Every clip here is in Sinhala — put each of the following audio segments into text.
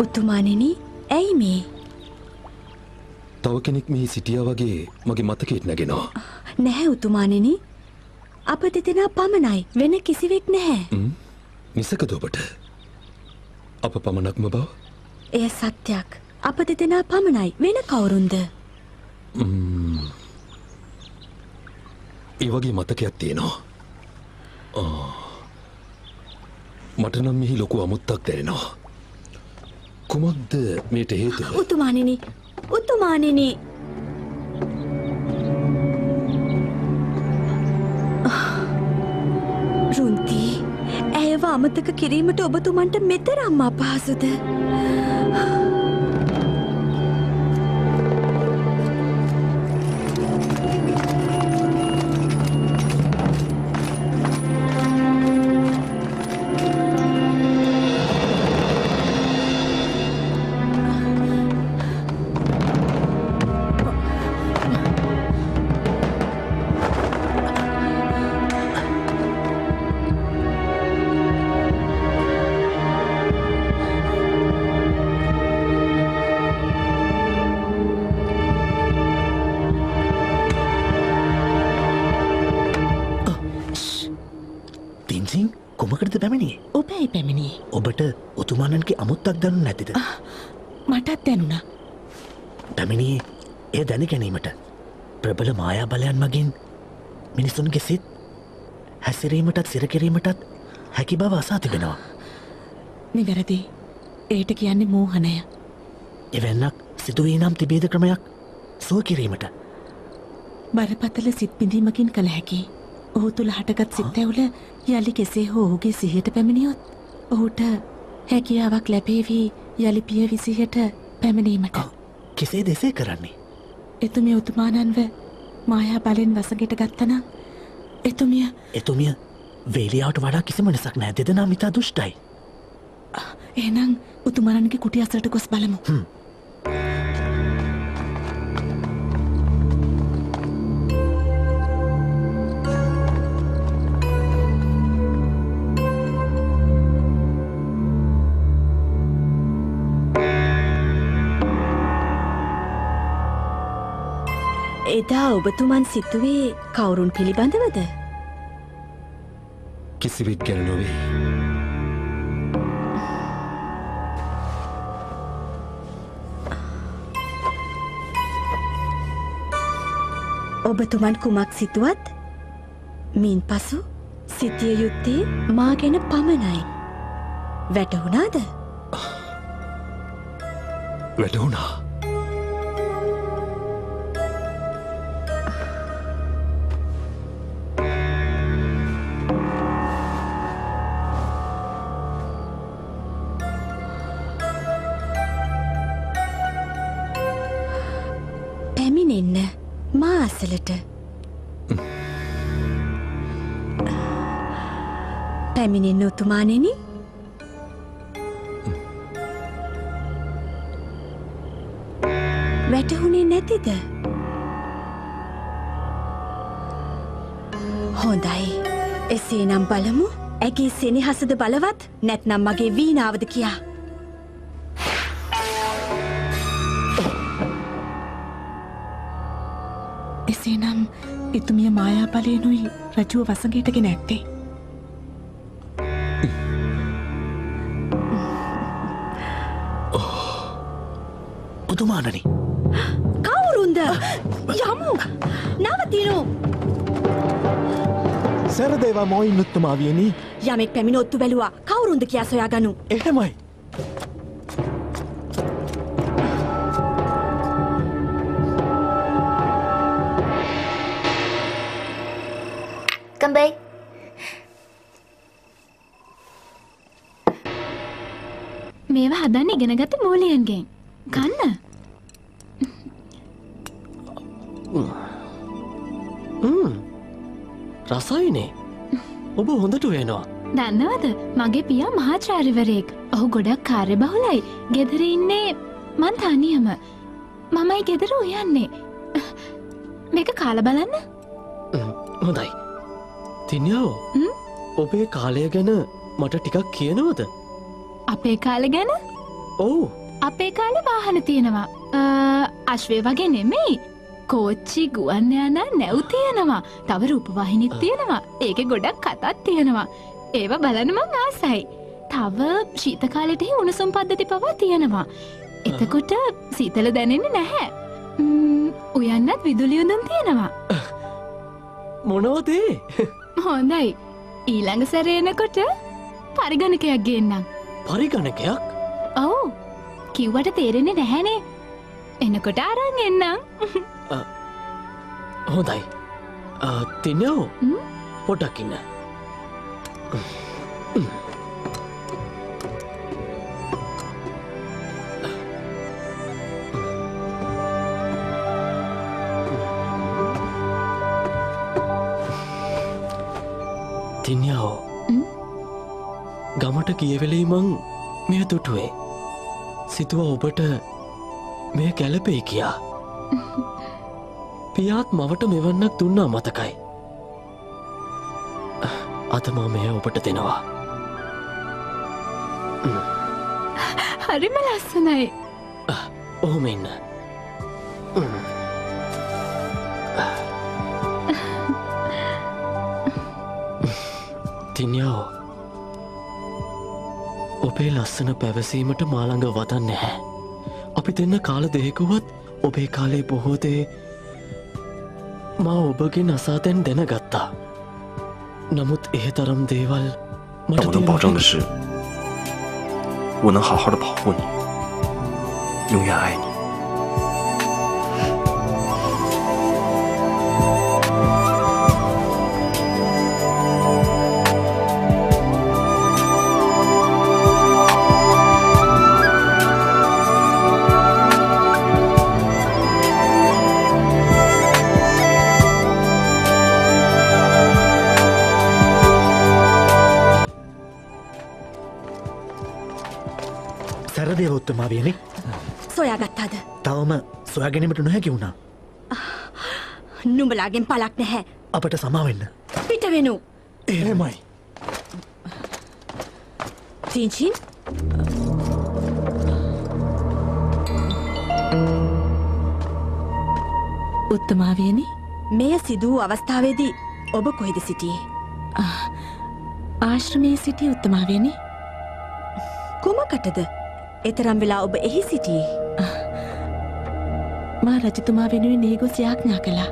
උතුමාණෙනි ඇයි මේ? තව කෙනෙක් මෙහි සිටියා වගේ මගේ මතකෙට නැගෙනවා. නැහැ උතුමාණෙනි. අප දෙදෙනා පමණයි, වෙන කිසිවෙක් නැහැ. නිසකද ඔබට? අප පමණක්ම බව? එය සත්‍යයක්. අප දෙදෙනා පමණයි, වෙන කවුරුන්ද? ඒ වගේ මතකයක් තියෙනවා. මට නම් මෙහි ලොකු අමුත්තක් දැනෙනවා. කුමක්ද මේට හේතුව? උතුමාණෙනි, උතුමාණෙනි. රුන්ති, ඇයව අමතක කිරීමට ඔබතුමන්ට මෙතරම් අපහසුද? ඔබට උතුමාණන්ගේ අමුත්තක් දැනු නැතිද? මටත් දැනුණා. පැමිණියේ එය දැන ගැනීමට ප්‍රබල මායා බලයන් මගින් මිනිසුන්ගේ සිත් හැසිරීමටත් සිරකිරීමටත් හැකි බව අසා තිබෙනවා. නිවැරදි. ඒට කියන්නේ මෝහනය. එවැන්නක් සිදුවී නම් තිබේද ක්‍රමයක් සුව කිරීමට? බරපතල සිත් බිඳීමකින් කළ හැකි. ඔහු තුළ හටගත් සිත් ඇවුල යලි කෙසේ හෝ ඔහුගේ සිහියට පැමිණියොත් ඔහුට හැකියාවක් ලැබේවි යලි පිය විසිහට පැමිණීමට. කෙසේ දෙසේ කරන්නේ? එතුමිය උතුමාණන්ව මායා බලෙන් වසඟයට ගත්තනම් එතුමිය වේලියාවට වඩා කිසිම නිසක් නෑ. දෙදෙනා මිතා දුෂ්ටයි. එහෙනම් උතුමාණන්ගේ කුටිය අසලට ගොස් බලමු. එදා ඔබතුමන් සිතුවේ කවුරුන් පිළිබඳවද? කිසිවෙක් ගැන නොවේ. ඔබතුමන් කුමක් සිතුවත් මින් පසු සිතිය යුත්තේ මා ගැන පමණයි. වැටහුණාද? වැටහුණා. පැමිණෙන්න මා අසලට. පැමිණෙන්න උතුමාණෙනි. වැටහුණේ නැතිද? හොඳයි. එසේනම් බලමු ඇගේ සෙනෙහසද බලවත් නැත්නම් මගේ වීණාවද කියා. එසේනම් එතුමිය මායා බලයෙනුයි රජුව වසඟයට ගෙන ඇත්තේ. උතුමාණනි. කවුරුන්ද? යමු. නවතිනු. සරදේවා මොයිනුත්තුමාවියනි. යමෙක් පැමිණ ඔත්තු බැලුවා. කවුරුන්ද කියා සොයා ගනු. එහෙමයි. Come back. මේවා හදන්න ඉගෙන ගත්ත මූලියන්ගෙන්. කන්න. රසයිනේ. ඔබ හොඳට වෙනවා. දන්නවද මගේ පියා මහාචාර්යවරයෙක්. ඔහු ගොඩක් කාර්යබහුලයි. ගෙදර ඉන්නේ මං තනියම. මමයි ගෙදර උයන්නේ. මේක කාලා බලන්න. හොඳයි. තින්යාව ඔබේ කාලය ගැන මට ටිකක් කියනවද? අපේ කාලේ ගැන? ඔව්. අපේ කාලේ වාහන තියෙනවා. අශ්වය වගේ නෙමෙයි. කෝච්චි ගුවන් යාන නැව් තියෙනවා. තව රූපවාහිනිත් තියෙනවා. ඒකේ ගොඩක් කතාත් තියෙනවා. ඒවා බලන්න මං ආසයි. තව ශීත කාලෙට උණුසුම් පද්ධති පවා තියෙනවා. එතකොට සීතල දැනෙන්නේ නැහැ. උයන්නත් විදුලි උඳන් තියෙනවා. මොනවද ඒ? හොඳයි. ඊළඟ සැරේ එනකොට පරිගණකයක් ගේන්නම්. පරිගණකයක්? ඔව්. කිව්වට තේරෙන්නේ නැහැනේ. එනකොට අරන් එන්නම්. හොඳයි. තින්නෝ පොඩක් ඉන්න. තින්යාෝ ගමට කියවෙලේ මං මෙය තුටුවේ සිතුව ඔබට මෙය කැලපෙයි කියා පියාත් මවට මෙවන්නක් දුන්නා මතකයි අතමා මෙය ඔබට දෙනවා හරිම ලස්සනයි ඔහොම ඉන්න තින්යාෝ ඔබේ ලස්සන පැවසීමට මාළඟ වදන් නැහැ. අපි දෙන්න කාල දෙහෙකුවත් ඔබේ කාලේ බොහෝදේ මා ඔබගේ නසාතැන් දැනගත්තා. නමුත් ඒ තරම් දේවල් 但我能保证的是，我能好好的保护你，永远爱你。 උත්තමාවියනි සොයාගත්තාද? තවම සොයාගැනීමට නොහැකි වුණා. නුඹලාගෙන් පලක් නැහැ. අපට සමාවෙන්න. පිට වෙනු. එහෙමයි. චින්චින් උත්තමාවියනි මෙය සිදු වූ අවස්ථාවේදී ඔබ කොහෙද සිටියේ? ආශ්‍රමයේ සිටි උත්තමාවියනි. කුමකටද? එතරම් වෙලා ඔබ එහි සිටියේ? මා රජතුමා වෙනුවෙන් ඒ ගොස් යාඥා කළා.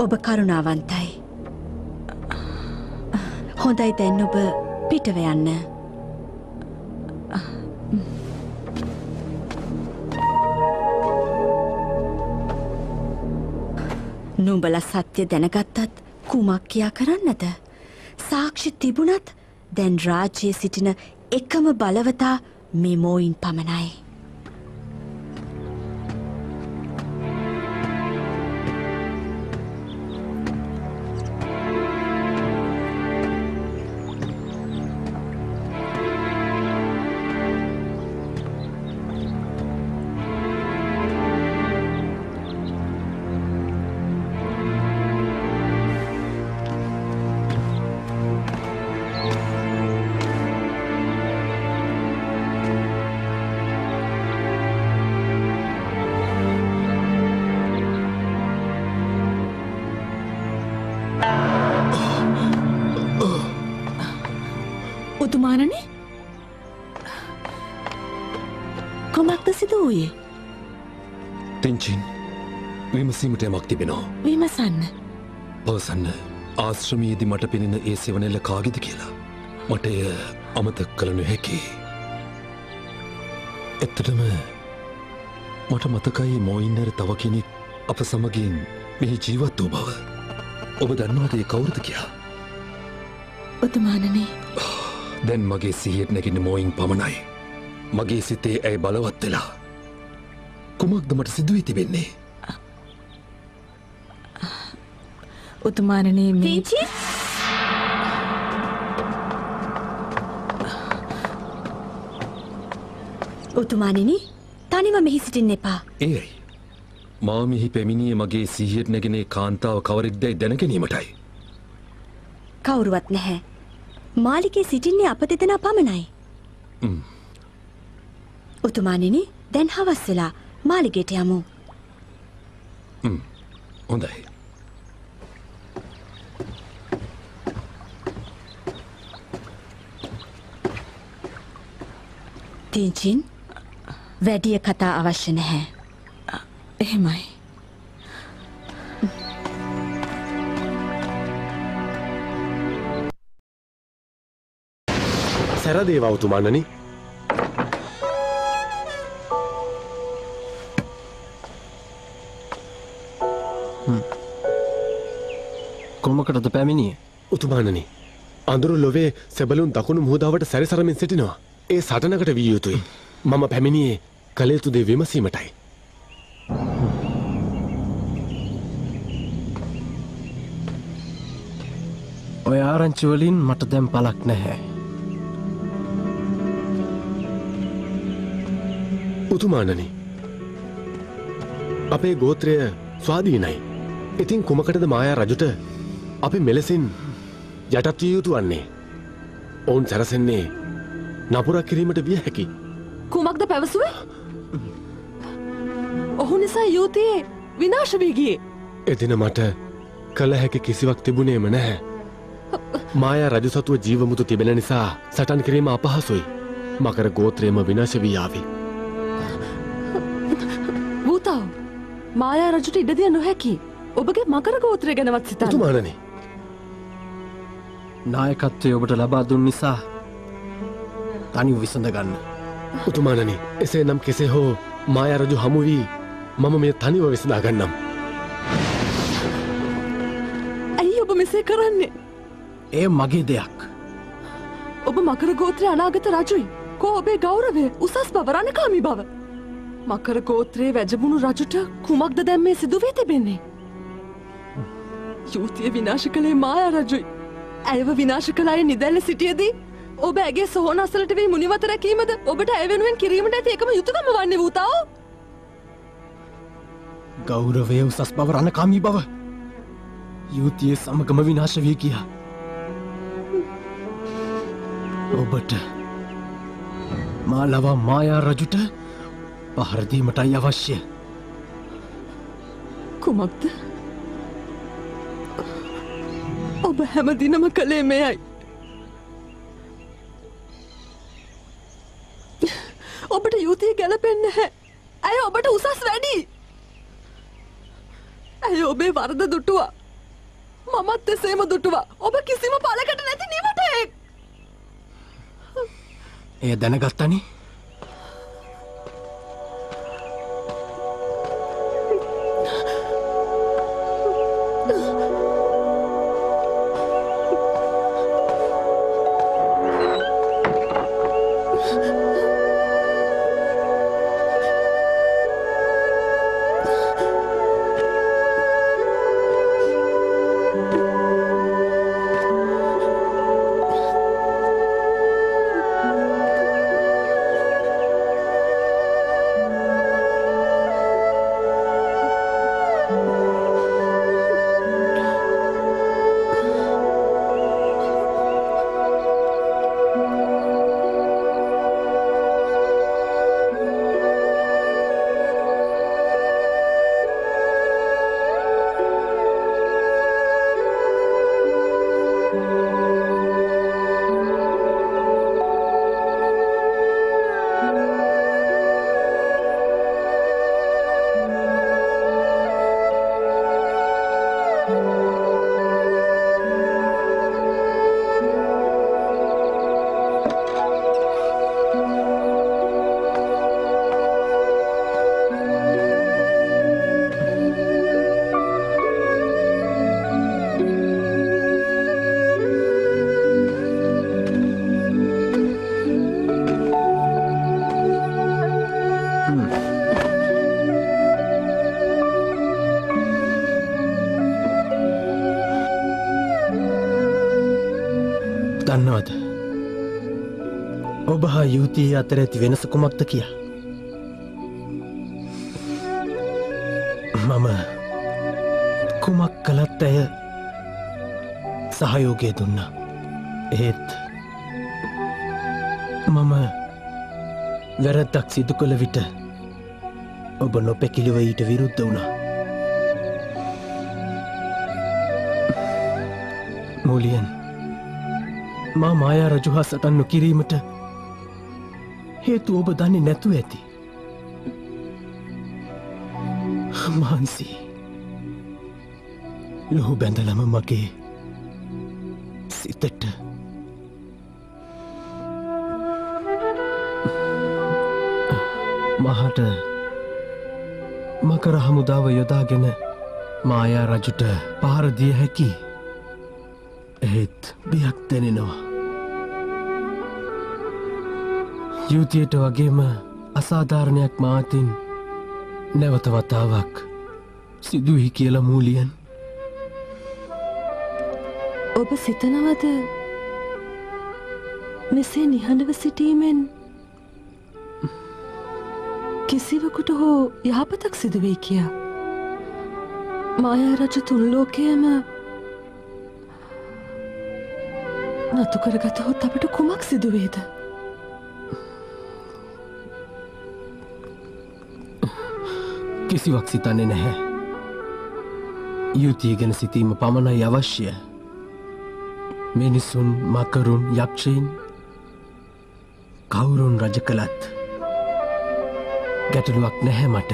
ඔබ කරුණාවන්තයි. හොඳයි දැන් ඔබ පිටව යන්න. නුඹලා සත්‍ය දැනගත්තත් කුමක් කියා කරන්නද? සාක්ෂි තිබුණත් දැන් රාජ්‍යයේ සිටින එකම බලවතා මේ මෝයින් පමණයි. උතුමානනේ කොමක්ද සිදු වූයේ? ටින්චින් විමසීමට යමක් තිබෙනවා. විමසන්න. පවසන්න ආශ්‍රමයේදී මට පෙනෙන ඒ සෙවණැල්ල කාගේද කියලා. මට එය අමතක කළ නොහැකි. ඇත්තටම මට මතකයි මොයින්නර තව කෙනෙක් අප සමගින් මෙහි ජීවත් වූ බව. ඔබ දන්නවද ඒ කවුරුද කියලා? උතුමානනේ දැන් මගේ සිහියට නැගින්න මෝයින් පමණයි. මගේ සිතේ ඇයි බලවත් වෙලා. කුමක්ද මට සිදුවී තිබෙන්නේ? උතුමානනේ මේ ටින්චින් උතුමානනි තනිව මෙහි සිටින්න එපා. ඒයි මා මෙහි පැමිණියේ මගේ සිහියට නැගෙන කාන්තාව කවරෙක්දැයි දැනගැනීමටයි. කවුරුවත් නැහැ. මාලිකේ සිටින්නේ අප දෙදෙනා පමණයි. උතුමාණෙනි, දැන් හවස් වෙලා මාලිගයට යමු. හොඳයි. තින්චින්, වැඩිය කතා අවශ්‍ය නැහැ. එහෙමයි. සැරදේවා උතුමාණනි. කොමකටද පැමිණියේ? උතුමාණනි, අඳුරු ලොවේ සෙබළුන් දකුණු මුහුදාවට සැරිසරමින් සිටිනවා. ඒ සටනකට විය යුතුයි. මම පැමිණියේ කළ යුතු දේ විමසීමටයි. ඔය ආරංචි වලින් මට දැන් පළක් නැහැ. උතුමාණනි, අපේ ගෝත්‍රය ස්වාධීනයි. ඉතින් කුමකටද මායා රජුට අපි මෙලෙසින් යටත් විය යුතු වන්නේ? ඔවුන් සැරසෙන්නේ නපුරක් කිරීමට විය හැකි. කුමක්ද පැවසුවේ? ඔහු නිසා යුතියේ විනාශ වී ගියේ. එදින මට කළ හැකි කිසිවක් තිබුණේම නැහැ. මායා රජු සතුව ජීවමුතු තිබෙන නිසා සටන් කිරීම අපහසුයි. මකර ගෝත්‍රයම විනාශ වී ආවි. වූතාව, මායා රජුට ඉඩදිය නොහැකි. ඔබගේ මකර ගෝත්‍රය ගැනවත් සිතන්න. උතුමාණනි, නායකත්වය ඔබට ලබා දුන් නිසා තනිව විසඳ ගන්න. උතුමාණනි, එසේ නම් කෙසේ හෝ මායා රජු හමු වී මම මේ තනිව විසඳා ගන්නම්. ඇයි ඔබ මෙසේ කරන්නේ? ඒ මගේ දෙයක්. ඔබ මකර ගෝත්‍රය අනාගත රජුයි. කෝ ඔබේ ගෞරවය, උසස් බව, රණකාමී බව? මකර ගෝත්‍රයේ වැජඹුණු රජුට කුමක්ද දැන් මේ සිදුවී තිබෙන්නේ? යුතිය විනාශ කළේ මායා රජුයි. ඇයව විනාශ කළ අය නිදැල්ල සිටියදී ඔබ ඇගේ සොහොන අසලට වී මුනිවත රැකීමද ඔබට ඇය වෙනුවෙන් කිරීමට ඇති එකම යුතුකම වන්නේ වූතාව? ගෞරවය, උසස් බව, රණකාමී බව යුතිය සමගම විනාශ වී ගියා. ඔබට මා ලවා මායා රජුට පහර දීමටයි අවශ්‍ය. කුමක්ද? ඔබ හැමදිනම කළේ මෙයයි. ඔබට යුතිය ගැලපෙන්නේ නැහැ. ඇය ඔබට උසස් වැඩි. ඇය ඔබේ වරද දුටුවා. මමත් එසේම දුටුවා. ඔබ කිසිම පළකට නැති නිවටෙක්. එය දැනගත්තනේ. දන්නවද ඔබ හා යුතිය අතර ඇති වෙනස කුමක්ද කියා? මම කුමක් කළත් ඇය සහයෝගය දුන්නා. ඒත් මම වැරද්දක් සිදු කළ විට ඔබ නොපැකිලිව ඊට විරුද්ධ වුණා. මූලියන් මා මායා රජු හා සටන් නොකිරීමට හේතු ඔබ දන්නේ නැතුව ඇති. මහන්සි ලොහු බැඳලම මගේ සිතට මහට මකර හමුදාව යොදාගෙන මායා රජුට පාරදිය හැකි. එහෙත් බියක් දැනෙනවා. යුතියට වගේම අසාධාරණයක් මාතින් නැවත වතාවක් සිදුවී කියලා මූලියන්. ඔබ සිතනවද මෙසේ නිහඬව සිටීමෙන් කිසිවකුට හෝ යහපතක් සිදුවේ කියා? මායා රජු තුන් ලෝකයම නතු කරගතහොත් අපට කුමක් සිදුවේද? කිසිවක් සිතන්නේ නැහැ. යුතිය ගැන සිතීම පමණයි අවශ්‍ය. මිනිසුන් මකරුන් යක්ෂයින් කවුරුන් රජ කළත් ගැටලුවක් නැහැ මට.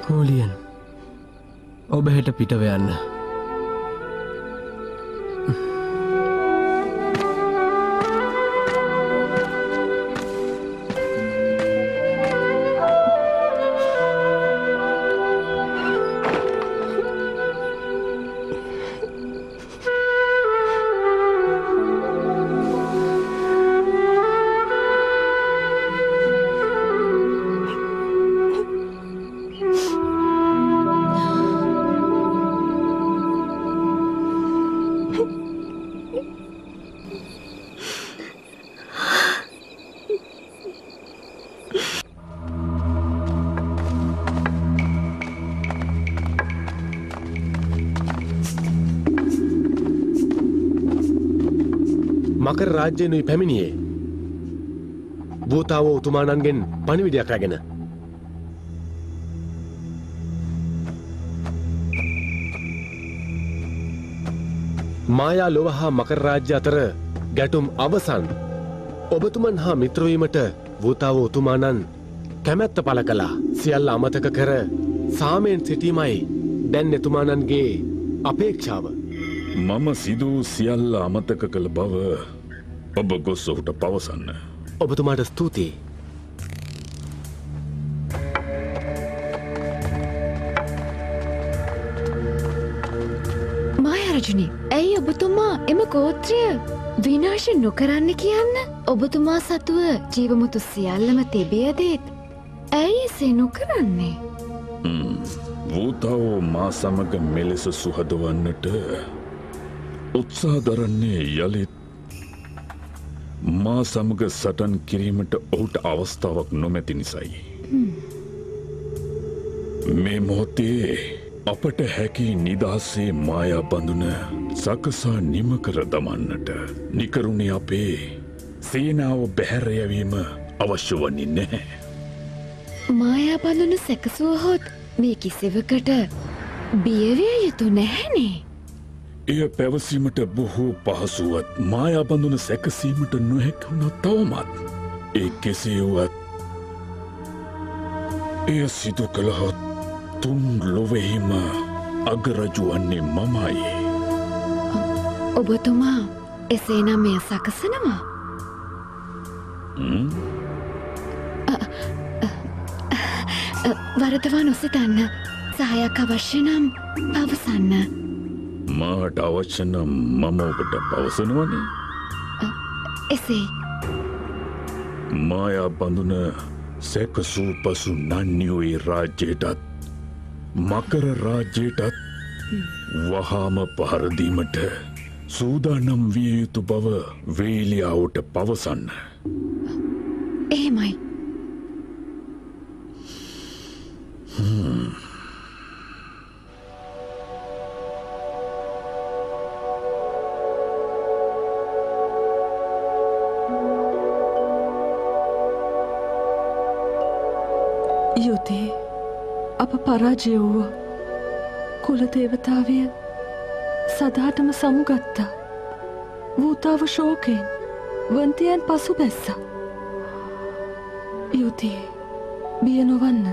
මූලියන් ඔබ හෙට පිටව යන්න. මකර රාජ්‍යයනුයි පැමිණියේ භූතාව උතුමානන්ගෙන් පණිවිඩයක් රැගෙන. මායා ලොව හා මකර රාජ්‍ය අතර ගැටුම් අවසන්. ඔබතුමන් හා මිත්‍රවීමට භූතාව උතුමානන් කැමැත්ත පළ කළා. සියල්ල අමතක කර සාමයෙන් සිටීමයි දැන් එතුමානන්ගේ අපේක්ෂාව. මම සිදු සියල්ල අමතක කළ බව ඔබ ගොස් ඔහුට පවසන්න. ඔබතුමාට ස්තුතියි. මායා රජුනි, ඇයි ඔබතුමා එම ගෝත්‍රය විනාශ නොකරන්න කියන්න? ඔබතුමා සතුව ජීවමුතු සියල්ලම තිබියදේත් ඇයි එසේ නොකරන්නේ? වූතාව මා සමග මෙලෙස සුහදවන්නට උත්සාහ දරන්නේ යළිත් මා සමග සටන් කිරීමට ඔහුට අවස්ථාවක් නොමැති නිසයි. මේ මොහොතේ අපට හැකි නිදහසේ මායා බඳුන සකසා නිම කර දමන්නට නිකරුණේ අපේ සේනාව බැහැරයවීම අවශ්‍ය වන්නේ නැහැ. මායා බඳුන සැකසුවහොත් මේ කිසිවකට බියවිය යුතු නැහැනේ. එය පැවසීමට බොහෝ පහසුවත් මායා බඳුන සැකසීමට නොහැකුණ තවමත් ඒ කෙසේ වුවත් එය සිදු කළහොත් තුන් ලොවෙහිම අගරජු වන්නේ මමයි. ඔබතුමා එසේනම් මෙය සකසනවා? වරදවා නොසිතන්න. සහයක් අවශ්‍ය නම් පවසන්න. මාට අවශ්‍ය නම් මම ඔබට පවසනවනේ. එසේ මායා බඳුන සැකසූ පසු නන්නියෝයි රාජ්‍යයටත් මකර රාජ්‍යයටත් වහාම පහරදීමට සූදානම් විය යුතු බව වේලියාවට පවසන්න. එහෙමයි. අප පරාජය වූවා. කුල දේවතාවය සදාටම සමුගත්තා. වූතාව ශෝකයෙන් වන්තියන් පසු බැස්සා. යුතියි බිය නොවන්න.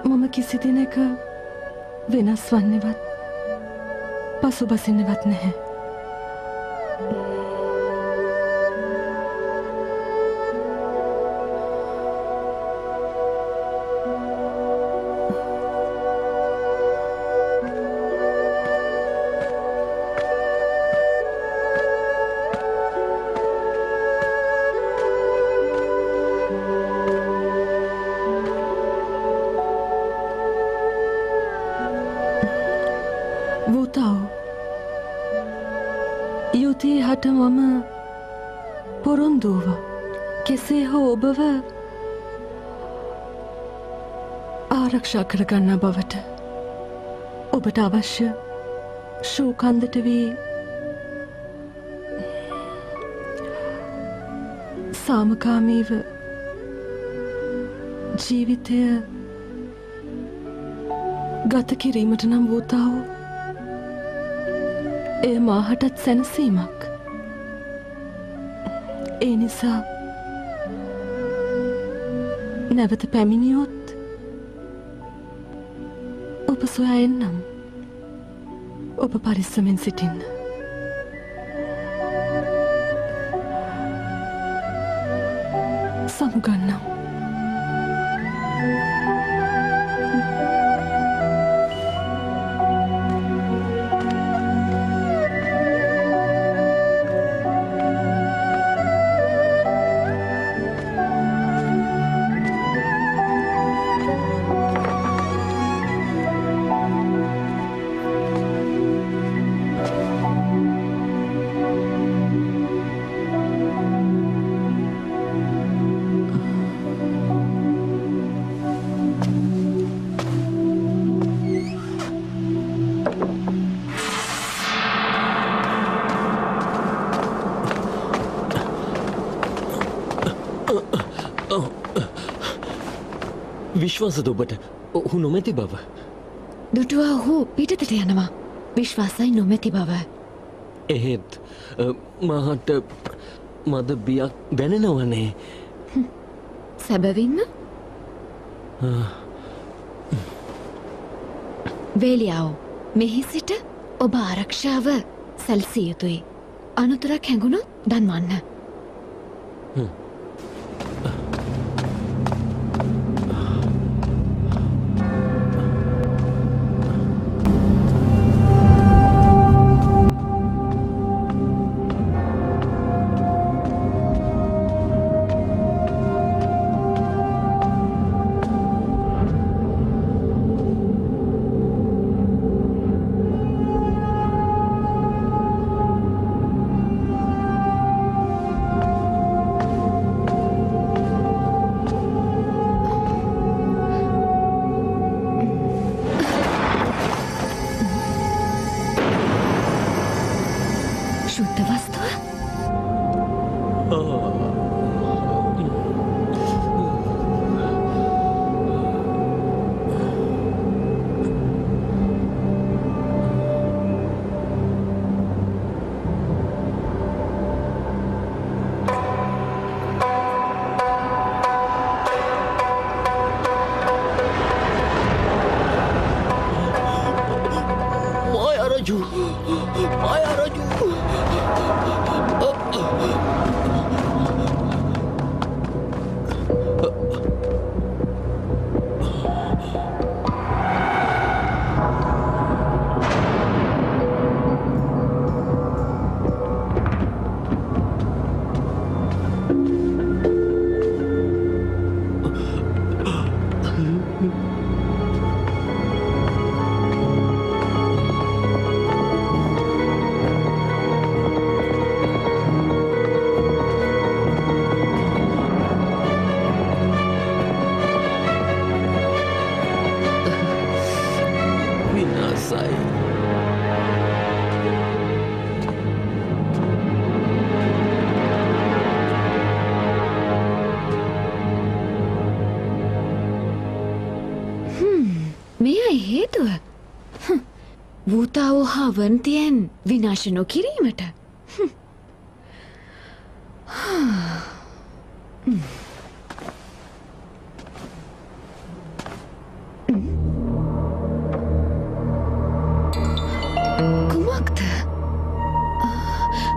මම කිසි දිනක වෙනස් වන්නේවත් පසු බසින්නවත් නැහැ. මම පොරොන්දුව කෙසේ හෝ ඔබව ආරක්ෂා කරගන්නා බවට ඔබට අවශ්‍ය ශූකන්දට වී සාමකාමීව ජීවිතය ගත කිරීමට නම් වූතාව එය මාහටත් සැනසීමක්. ඒ නිසා නැවත පැමිණියොත් ඔබ සොයා එන්නම්. ඔබ පරිස්සමෙන් සිටින්න. සමුගන්නම්. විශ්වාසද ඔබට ඔහු නොමැති බව? දුටුවා ඔහු පිටතට යනවා. විශ්වාසයි නොමැති බව. එහෙත් මහට මද බියක් දැනෙනවනේ. සැබවින්ම? වේලියාව මෙහි සිට ඔබ ආරක්ෂාව සැලසිය යුතුයි. අනතුරක් හැඟුණොත් දන්වන්න. මේ හේතුව වූතාවෝ හා වන්තියන් විනාශ නොකිරීමට. කුමක්ද?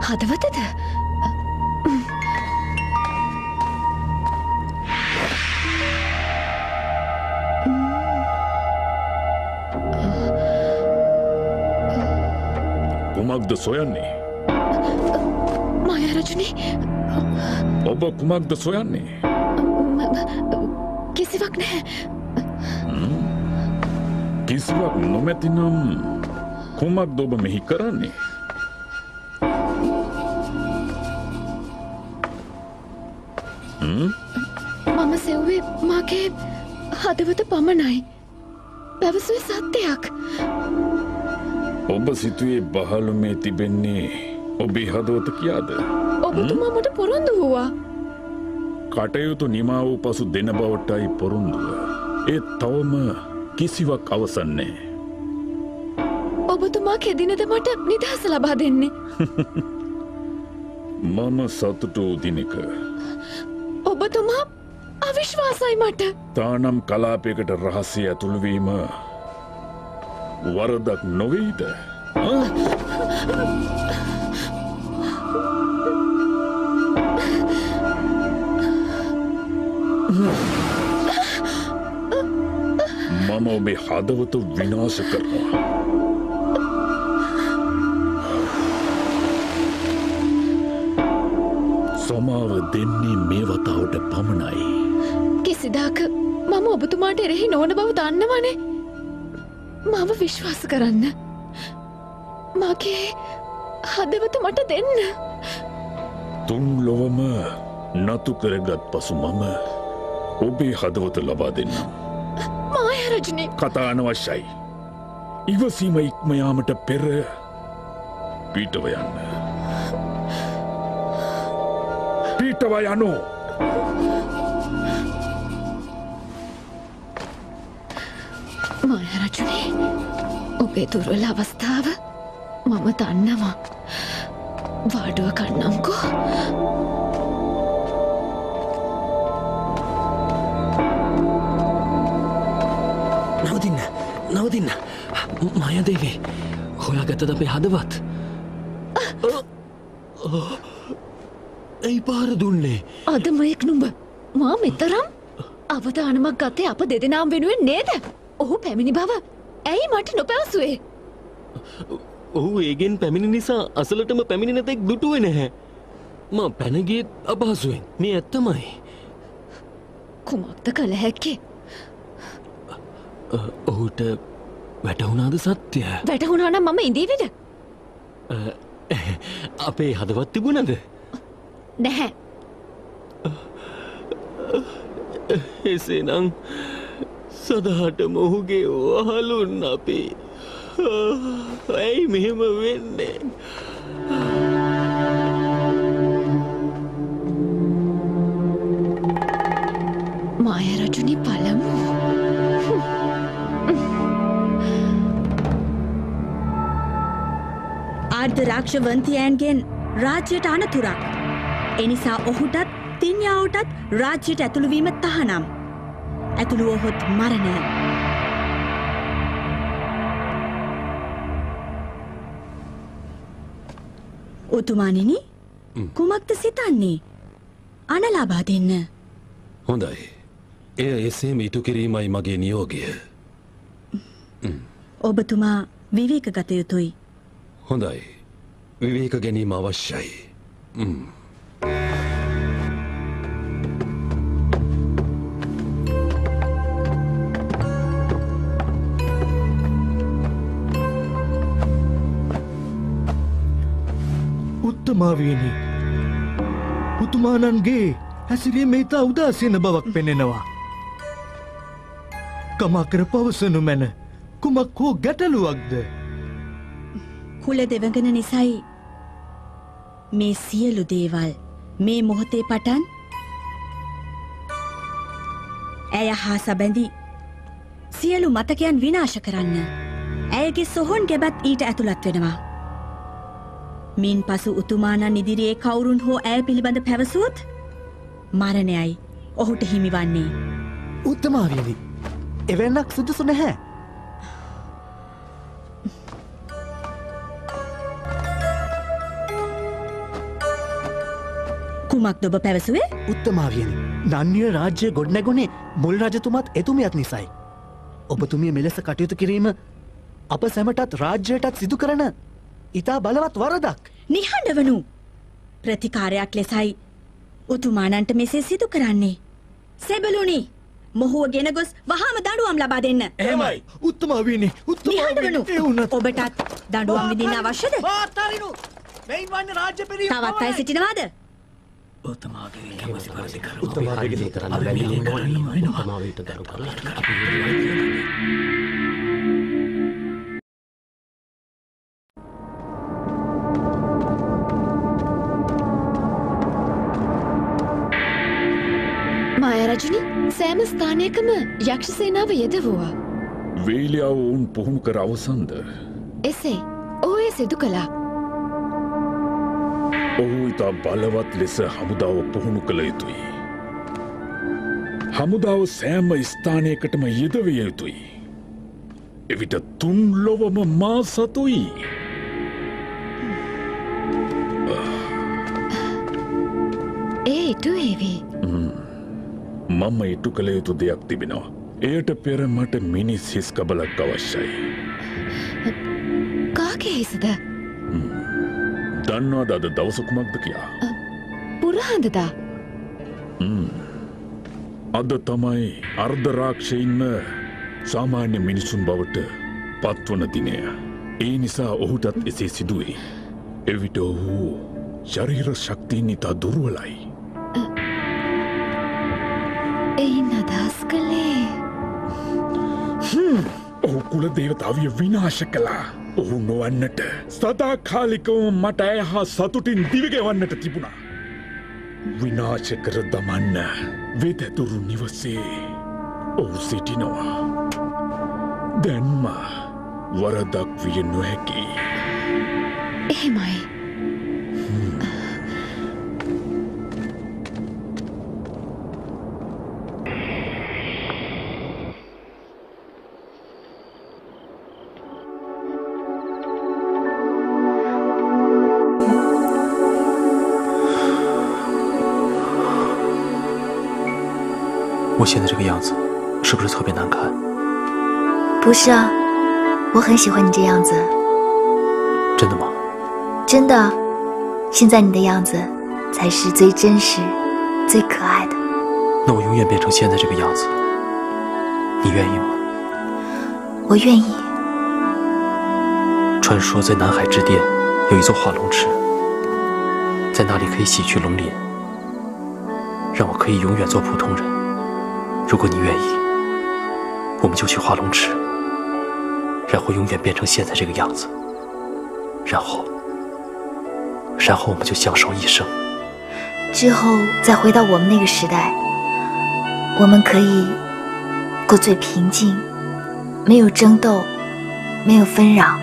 හදවතද? කුමක්ද සොයන්නේ? මායාරජුනි, ඔබ කුමක්ද සොයන්නේ? කිසිවක් නැහැ. කිසිවක් නොමැතිනම් කුමක්ද ඔබ මෙහි කරන්නේ? මම සෙව්වේ මගේ හදවත පමණයි. පැවසුවේ සත්‍යයක්. ඔබ සිතුවේ බහලුමේ තිබෙන්නේ ඔබේ හදවත කියාද? ඔබතුමා මට පොරොන්දු වූවා. කටයුතු නිමා වූ පසු දෙන බවටයි පොරොන්දුව. ඒ තවම කිසිවක් අවසන් නැහැ. ඔබතුමා කෙදිනද මට නිදහස ලබා දෙන්නේ? මම සතුටු දිනක. ඔබතුමා අවිශ්වාසයි මට. තානම් කලාපයකට රහස්‍ය ඇතුළුවීම වරදක් නොවෙයිද? මම ඔබේ හදවත විනාශ කරනවා. සමාව දෙන්නේ මේ වතාවට පමණයි. කිසිදාක මම ඔබතුමාට එරෙහි නොවන බව දන්නවනේ. මම විශ්වාස කරන්න. මගේ හදවත මට දෙන්න. තුන් ලොවම නතු කරගත් පසු මම ඔබේ හදවත ලබා දෙන්නම්. මායාරජුනි, කතා අනවශ්‍යයි. ඉවසීම ඉක්මයාමට පෙර පීටව යන්න. පීටව යනු. මායාරජුනි, ඔබේ දුර්වල අවස්ථාව මම දන්නවා. වාඩුව කන්නම්කෝ. නවතින්න. මායාදේවී, හොයාගත්තද අපේ හදවත්? ඇයි පාර දුන්නේ? අද මයෙක් නුඹ මා මෙතරම් අවධානමක් ගත්තේ අප දෙදෙනාම වෙනුවෙන් නේද? ඔහු පැමිණි බව ඇයි මට නොපැවසුවේ? ඔහු ඒගෙන් පැමිණි නිසා අසලටම පැමිණි නැතෙක් දුටුවේ නැහැ. මා පැනගියත් අපහසුවෙන්. මේ ඇත්තමයි. කුමක්ද කළ හැක්කේ? ඔහුට වැටහුණාද සත්‍ය? වැටහුණා නම් මම ඉඳීවිද? අපේ හදවත් තිබුණද? නැහැ. එසේනම් සදහටම ඔහුගේ වහලුන් අපි ඇයි මෙහෙම වෙන්නේ? මායාරජුනි පළමු. ආර්ධ රාක්ෂවන්තියන්ගෙන් රාජ්‍යයට අනතුරක්. එනිසා ඔහුටත් තින්යාවටත් රාජ්‍යයට ඇතුළුවීම තහනම්. ඇතුළුවහොත් මරණය. උතුමානිනි, කුමක්ද සිතන්නේ? අන ලබා දෙන්න. හොඳයි. එය එසේම ඉටු කිරීමයි මගේ නියෝගය. ඔබතුමා විවේක ගත යුතුයි. හොඳයි. විවේක ගැනීම අවශ්‍යයි. උත්තමාවේනි, උතුමානන්ගේ හැසිරීම ඉතා උදාසීන බවක් පෙනෙනවා. කමාකර පවසනු මැන කුමක් හෝ ගැටලුවක්ද? කුල දෙවඟන නිසයි මේ සියලු දේවල් මේ මොහොතේ පටන් ඇය හා සබැඳි සියලු මතකයන් විනාශ කරන්න. ඇයගේ සොහොන් ගැබත් ඊට ඇතුළත් වෙනවා. මින් පසු උතුමාණන් ඉදිරියේ කවුරුන් හෝ ඇය පිළිබඳ පැවසුවොත් මරණයයි ඔහුට හිමිවන්නේ. උත්තමාවියනි, එවැන්නක් සුදුසු නැහැ. කුමක්ද ඔබ පැවසුවේ? උත්තමාවියනි, නන්නිය රාජ්‍ය ගොඩනැගුණේ මුල් රජතුමත් එතුමියත් නිසයි. ඔබතුමිය මෙලෙස කටයුතු කිරීම අප සැමටත් රාජ්‍යයටත් සිදු කරන ඉතා බලවත් වරදක්. නිහඬවනු ප්‍රතිකාරයක් ලෙසයි උතුමාණන්ට මෙසේ සිදු කරන්නේ. සෙබළුනි, මොහුව ගෙන ගොස් වහාම දඬුවම් ලබා දෙන්න. එහෙමයි. උත්තමාවියනි, නිහඬවනු. ඔබටත් දඬුවම් විඳින්න අවශ්‍යද? මාතරිනු මෙයින් වන්නේ රාජ්‍ය පිරිවීම. තවත් අය සිටිනවාද? උත්තමාවියනි කැමැති පරිදි කර. උත්තමාවියනි කරන්න බැරි නෝන උත්තමාවියට දරු කරලා මායරජනි, සෑම ස්ථානයකම යක්ෂ සේනාව යෙදවුවා. වේලියාව ඔවුන් පුහුණු කර අවසන්ද? එසේ ඔහු එය සිදු කළා. ඔහු ඉතා බලවත් ලෙස හමුදාව පුහුණු කළ යුතුයි. හමුදාව සෑම ස්ථානයකටම යෙදවිය යුතුයි. එවිට තුන් ලොවම මා සතුයි. ඒ ඉටු ඒවී. මම ඉටු කළ යුතු දෙයක් තිබෙනවා. එයට පෙර මට මිනිස් හිස් කබලක් අවශ්‍යයි. කාගේ හිසද? දන්නවාද අද දවස කුමක්ද කියා? පුරහඳදා. අද තමයි අර්ධරාක්ෂයින්ම සාමාන්‍ය මිනිසුන් බවට පත්වන දිනය. ඒ නිසා ඔහුටත් එසේ සිදුවේ. එවිට ඔහු ශරීර ශක්තියින් ඉතා දුර්වලයි. එයින් අදහස් කළේ ඔහු කුල දේවතාවිය විනාශ කළා. ඔහු නොවන්නට සදාකාලිකව මට ඇය හා සතුටින් දිවිගෙවන්නට තිබුණා. විනාශ කර දමන්න වෙදැතුරු නිවසේ ඔහු සිටිනවා. දැන්ම වරදක් විය නොහැකි. එහෙමයි.我现在这个样子，是不是特别难看？不是啊，我很喜欢你这样子。真的吗？真的，现在你的样子才是最真实、最可爱的。那我永远变成现在这个样子，你愿意吗？我愿意。传说在南海之巅有一座化龙池，在那里可以洗去龙鳞，让我可以永远做普通人。如果你愿意，我们就去化龙池，然后永远变成现在这个样子，然后我们就相守一生。之后再回到我们那个时代，我们可以过最平静、没有争斗、没有纷扰，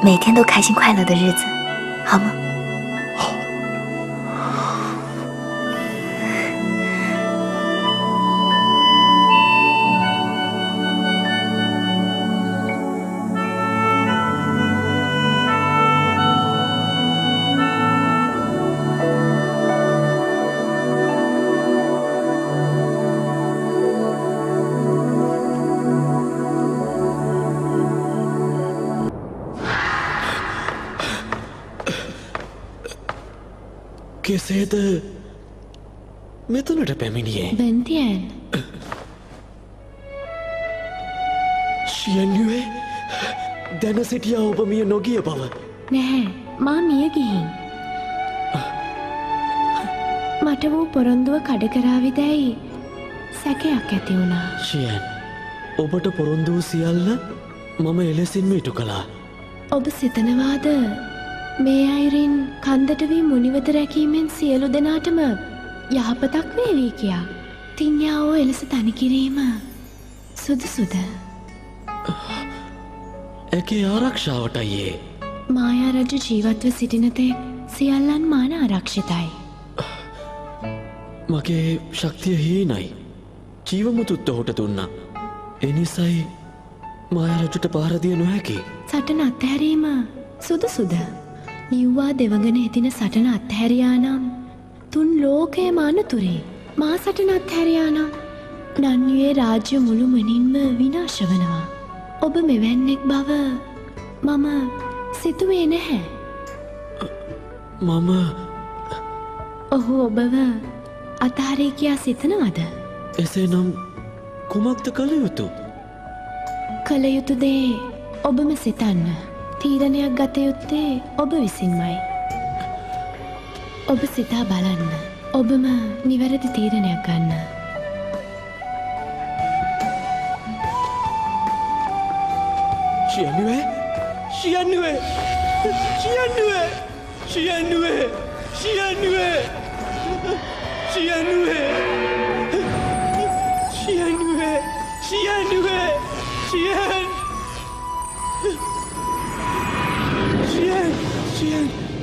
每天都开心快乐的日子，好吗？好。කෙසේද මෙතනට පැමිණියේ? බෙන්තියන් ශියන්යුවේ දැන සිටියා ඔබ මිය නොගිය බව. නැහැ, මා මිය ගිහින්. මට වූ පොරොන්දුව කඩ කරාවිදැයි සැකයක් ඇති වුණා. ශියන්, ඔබට පොරොන්දු වූ සියල්ල මම එලෙසින්ම ඉටු කළා. ඔබ සිතනවාද මේ අයුරින් කන්දට වී මුනිවත රැකීමෙන් සියලු දෙනාටම යහපතක් වේවී කියා? තිඤ්ඤාවෝ එලෙස තනි කිරීම සුදුසුද? ඇගේ ආරක්ෂාවටයි ඒ. මායා රජු ජීවත්ව සිටින තේ සියල්ලන් මාන ආරක්ෂිතයි. මගේ ශක්තිය හීනයි. ජීවමුතුත් ඔහුට දුන්නා. එනිසයි මායා රජුට පාරදිය නොහැකි. සටන අත්හැරීම සුදුසුද? නිව්වා දෙවඟන හිතින සටන අත්හැරියා නම් තුන් ලෝකයේ මානතුරේ මා සටන අත්හැරියා නම් නන්වියේ රාජ්‍ය මුළුමනින්ම විනාශ වනවා. ඔබ මෙවැන්නෙක් බව මම සිතුවේ නැහැ. මම ඔහු ඔබව අතාරේ කියා සිතනවද? එසේනම් කුමක්ද කළ යුතු? කළ යුතු දේ ඔබම සිතන්න. තීරණයක් ගත යුත්තේ ඔබ විසින්මයි. ඔබ සිතා බලන්න. ඔබම නිවැරදි තීරණයක් ගන්න. Xianue! Xianue! Xianue! Xianue! Xianue! Xianue! Xianue! Xianue! Xian! Xian! Xian!